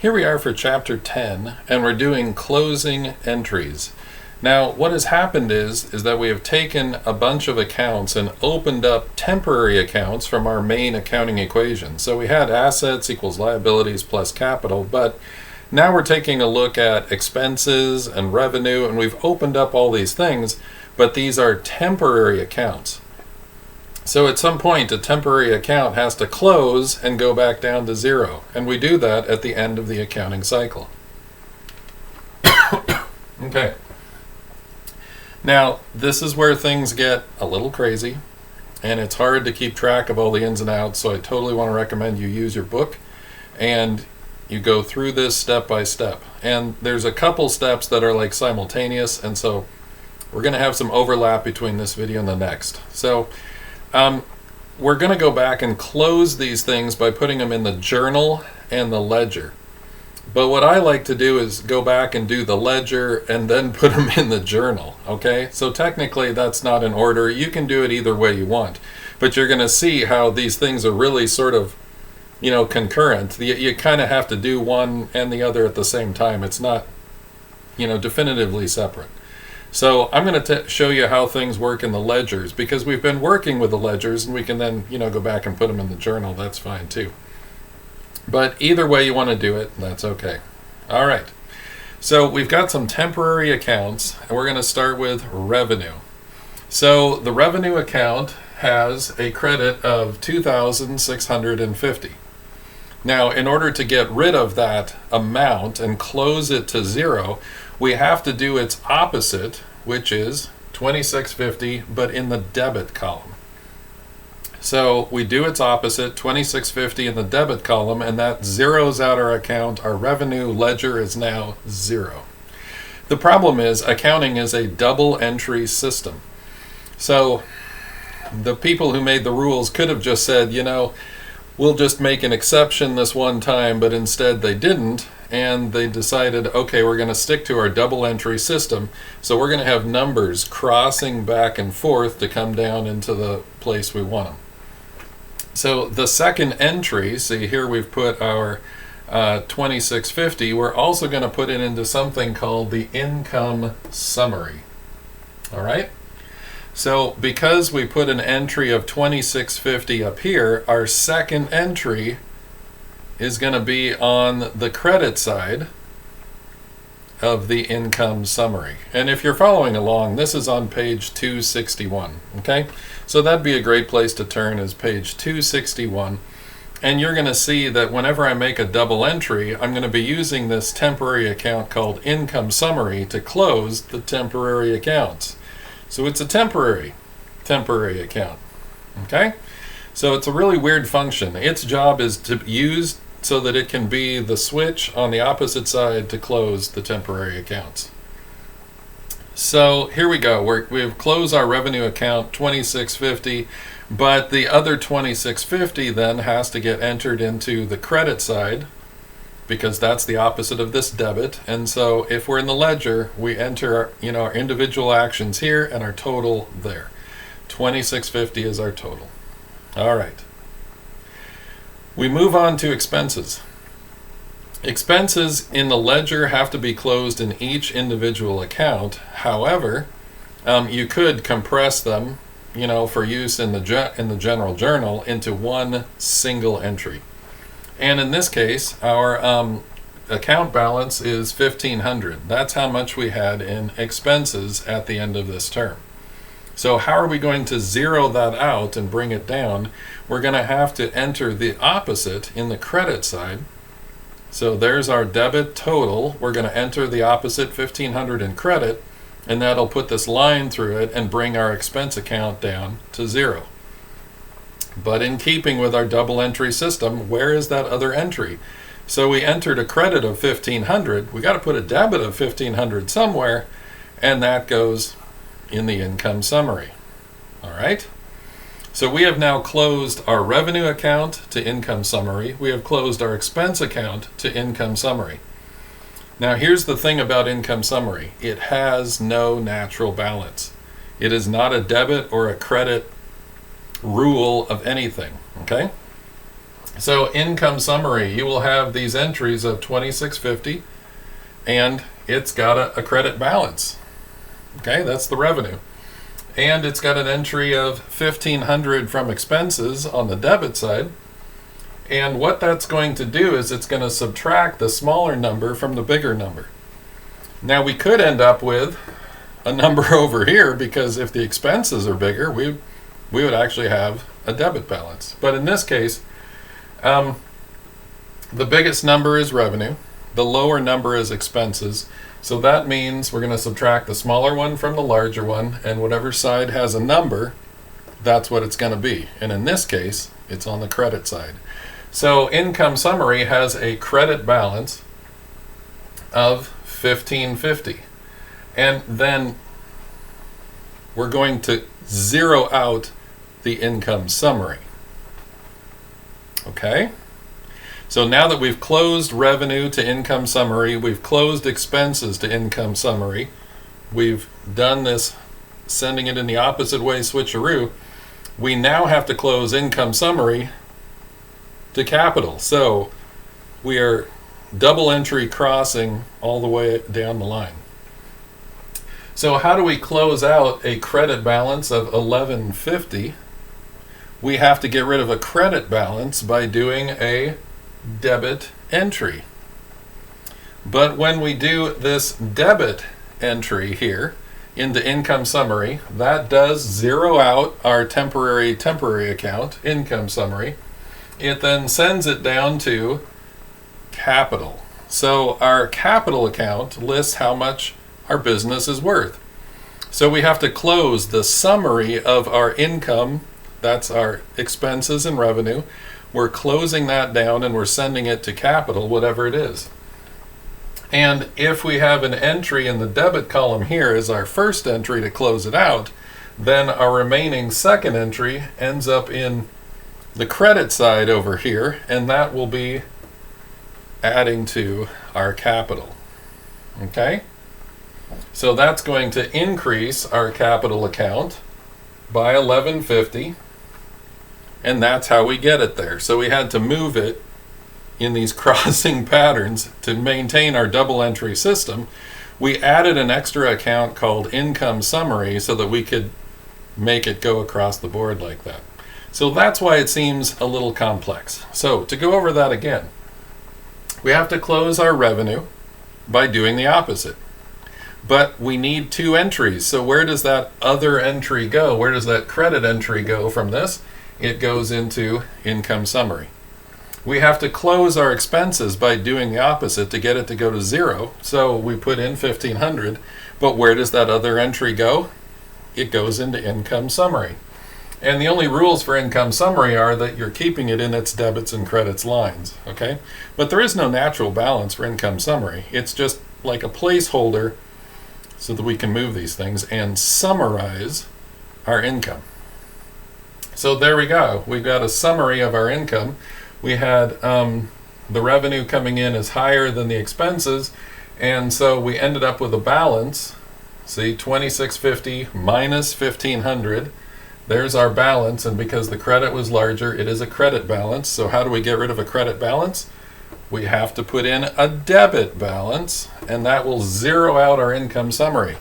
Here we are for chapter 10, and we're doing closing entries. Now, what has happened is that we have taken a bunch of accounts and opened up temporary accounts from our main accounting equation. So we had assets equals liabilities plus capital, but now we're taking a look at expenses and revenue, and we've opened up all these things, but these are temporary accounts. So at some point, a temporary account has to close and go back down to zero, and we do that at the end of the accounting cycle. Okay. Now, this is where things get a little crazy, and it's hard to keep track of all the ins and outs, so I totally want to recommend you use your book, and you go through this step by step. And there's a couple steps that are like simultaneous, and so we're going to have some overlap between this video and the next. So we're going to go back and close these things by putting them in the journal and the ledger. But what I like to do is go back and do the ledger and then put them in the journal, okay? So technically that's not in order. You can do it either way you want. But you're going to see how these things are really sort of, concurrent. You kind of have to do one and the other at the same time. It's not, definitively separate. So I'm going to show you how things work in the ledgers, because we've been working with the ledgers, and we can then, go back and put them in the journal. That's fine too. But either way you want to do it, that's okay. All right. So we've got some temporary accounts, and we're going to start with revenue. So the revenue account has a credit of $2,650. Now, in order to get rid of that amount and close it to zero, we have to do its opposite, which is $2,650, but in the debit column. So we do its opposite, $2,650 in the debit column, and that zeroes out our account. Our revenue ledger is now zero. The problem is accounting is a double entry system. So the people who made the rules could have just said, we'll just make an exception this one time, but instead they didn't, and they decided, okay, we're going to stick to our double entry system, so we're going to have numbers crossing back and forth to come down into the place we want them. So the second entry, see here we've put our $2,650, we're also going to put it into something called the income summary. All right? So because we put an entry of $2,650 up here, our second entry is going to be on the credit side of the income summary. And if you're following along, this is on page 261, okay? So that'd be a great place to turn, is page 261. And you're going to see that whenever I make a double entry, I'm going to be using this temporary account called income summary to close the temporary accounts. So it's a temporary account, okay? So it's a really weird function. Its job is to use so that it can be the switch on the opposite side to close the temporary accounts. So here we go. We've closed our revenue account, $2,650, but the other $2,650 then has to get entered into the credit side, because that's the opposite of this debit. And so if we're in the ledger, we enter our individual actions here and our total there. $2,650 is our total. All right. We move on to expenses. Expenses in the ledger have to be closed in each individual account. However, you could compress them, for use in the general journal into one single entry. And in this case, our account balance is $1,500. That's how much we had in expenses at the end of this term. So how are we going to zero that out and bring it down? We're going to have to enter the opposite in the credit side. So there's our debit total. We're going to enter the opposite, $1,500 in credit, and that'll put this line through it and bring our expense account down to zero. But in keeping with our double entry system, where is that other entry? So we entered a credit of $1,500. We got to put a debit of $1,500 somewhere, and that goes in the income summary. All right? So we have now closed our revenue account to income summary. We have closed our expense account to income summary. Now here's the thing about income summary. It has no natural balance. It is not a debit or a credit rule of anything, okay? So income summary, you will have these entries of 2650 and it's got a credit balance. Okay, that's the revenue. And it's got an entry of 1500 from expenses on the debit side. And what that's going to do is it's going to subtract the smaller number from the bigger number. Now we could end up with a number over here because if the expenses are bigger, we would actually have a debit balance. But in this case, the biggest number is revenue. The lower number is expenses. So that means we're going to subtract the smaller one from the larger one, and whatever side has a number, that's what it's going to be. And in this case, it's on the credit side. So income summary has a credit balance of 1550. And then we're going to zero out the income summary. Okay? So now that we've closed revenue to income summary, we've closed expenses to income summary, we've done this sending it in the opposite way switcheroo, we now have to close income summary to capital. So we are double entry crossing all the way down the line. So how do we close out a credit balance of 1150? We have to get rid of a credit balance by doing a debit entry. But when we do this debit entry here into income summary, that does zero out our temporary account, income summary. It then sends it down to capital. So our capital account lists how much our business is worth. So we have to close the summary of our income, that's our expenses and revenue. We're closing that down and we're sending it to capital, whatever it is. And if we have an entry in the debit column here as our first entry to close it out, then our remaining second entry ends up in the credit side over here, and that will be adding to our capital. Okay? So that's going to increase our capital account by 1150. And that's how we get it there. So we had to move it in these crossing patterns to maintain our double entry system. We added an extra account called income summary so that we could make it go across the board like that. So that's why it seems a little complex. So to go over that again, we have to close our revenue by doing the opposite. But we need two entries. So where does that other entry go? Where does that credit entry go from this? It goes into income summary. We have to close our expenses by doing the opposite to get it to go to zero. So we put in 1500, but where does that other entry go? It goes into income summary. And the only rules for income summary are that you're keeping it in its debits and credits lines, okay? But there is no natural balance for income summary. It's just like a placeholder so that we can move these things and summarize our income. So there we go. We've got a summary of our income. We had the revenue coming in is higher than the expenses, and so we ended up with a balance. See, 2650 minus 1500. There's our balance, and because the credit was larger, it is a credit balance. So how do we get rid of a credit balance? We have to put in a debit balance, and that will zero out our income summary.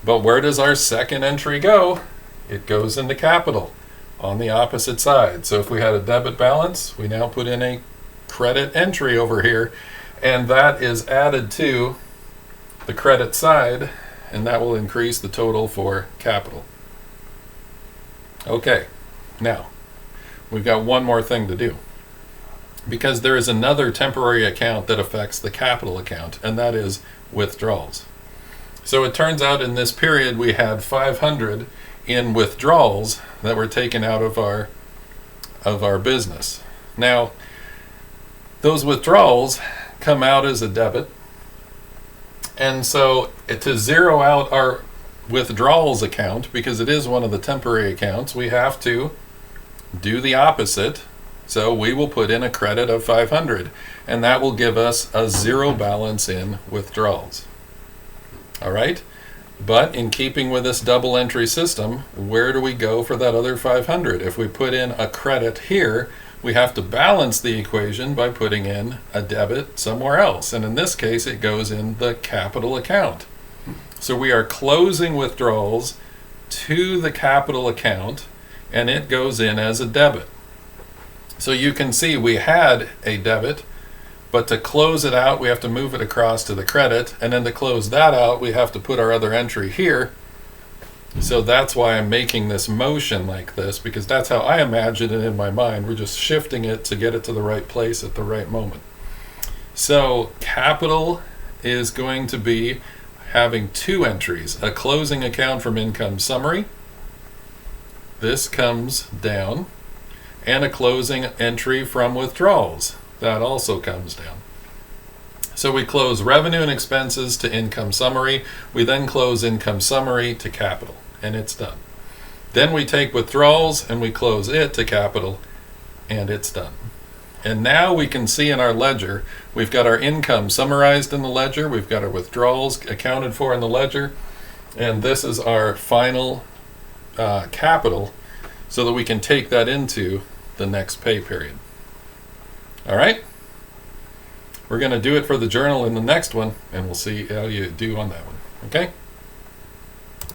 But where does our second entry go? It goes into capital on the opposite side. So if we had a debit balance, we now put in a credit entry over here, and that is added to the credit side, and that will increase the total for capital. Okay, now we've got one more thing to do, because there is another temporary account that affects the capital account, and that is withdrawals. So it turns out in this period we had 500 in withdrawals that were taken out of our business. Now, those withdrawals come out as a debit, and so to zero out our withdrawals account, because it is one of the temporary accounts, we have to do the opposite. So we will put in a credit of 500, and that will give us a zero balance in withdrawals. All right? But in keeping with this double entry system, where do we go for that other 500? If we put in a credit here, we have to balance the equation by putting in a debit somewhere else. And in this case, it goes in the capital account. So we are closing withdrawals to the capital account, and it goes in as a debit. So you can see we had a debit, but to close it out, we have to move it across to the credit, and then to close that out, we have to put our other entry here. So that's why I'm making this motion like this, because that's how I imagine it in my mind. We're just shifting it to get it to the right place at the right moment. So capital is going to be having two entries: a closing account from income summary, this comes down, and a closing entry from withdrawals, that also comes down. So we close revenue and expenses to income summary, we then close income summary to capital, and it's done. Then we take withdrawals and we close it to capital, and it's done. And now we can see in our ledger, we've got our income summarized in the ledger, we've got our withdrawals accounted for in the ledger, and this is our final capital, so that we can take that into the next pay period. All right? We're going to do it for the journal in the next one, and we'll see how you do on that one. Okay?